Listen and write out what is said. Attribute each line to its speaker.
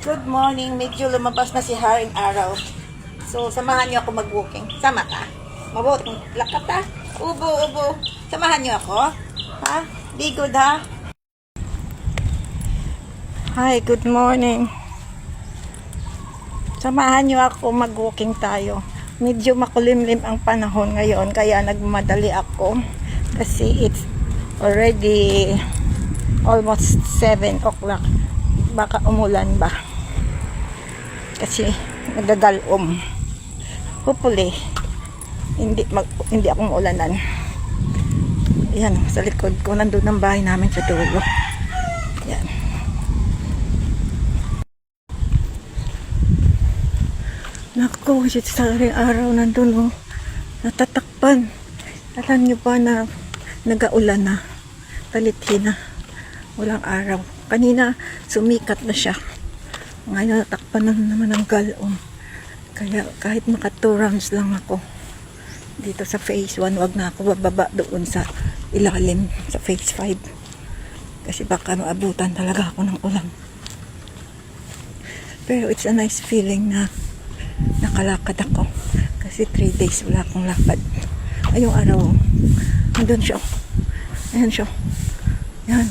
Speaker 1: Good morning. Medyo lumabas na si Haring Araw. So, samahan niyo ako mag-walking. Sama ka? Mabuting lakat ha? Ubo. Samahan niyo ako? Ha? Be good ha? Hi, good morning. Samahan niyo ako mag-walking tayo. Medyo makulimlim ang panahon ngayon, kaya nagmadali ako. Kasi it's already almost 7 o'clock. Baka umulan ba? Kasi nagagalom. Hopefully hindi ako maulanan. Yan, sa likod ko nandun ang bahay namin sa dulo. Yan. Naku, sa ring araw nandun natatakpan. Alam nyo ba na nagaulan na? Talithi na. Walang araw. Kanina sumikat na siya. Ngayon natakpan na naman ang galong. Kaya kahit maka 2 rounds lang ako dito sa phase 1, wag na ako bababa doon sa ilalim sa phase 5 kasi baka maabutan talaga ako ng ulan. Pero it's a nice feeling na nakalakad ako kasi 3 days wala akong lakad. Ay, yung araw andun siya. Ayan siya. Yan.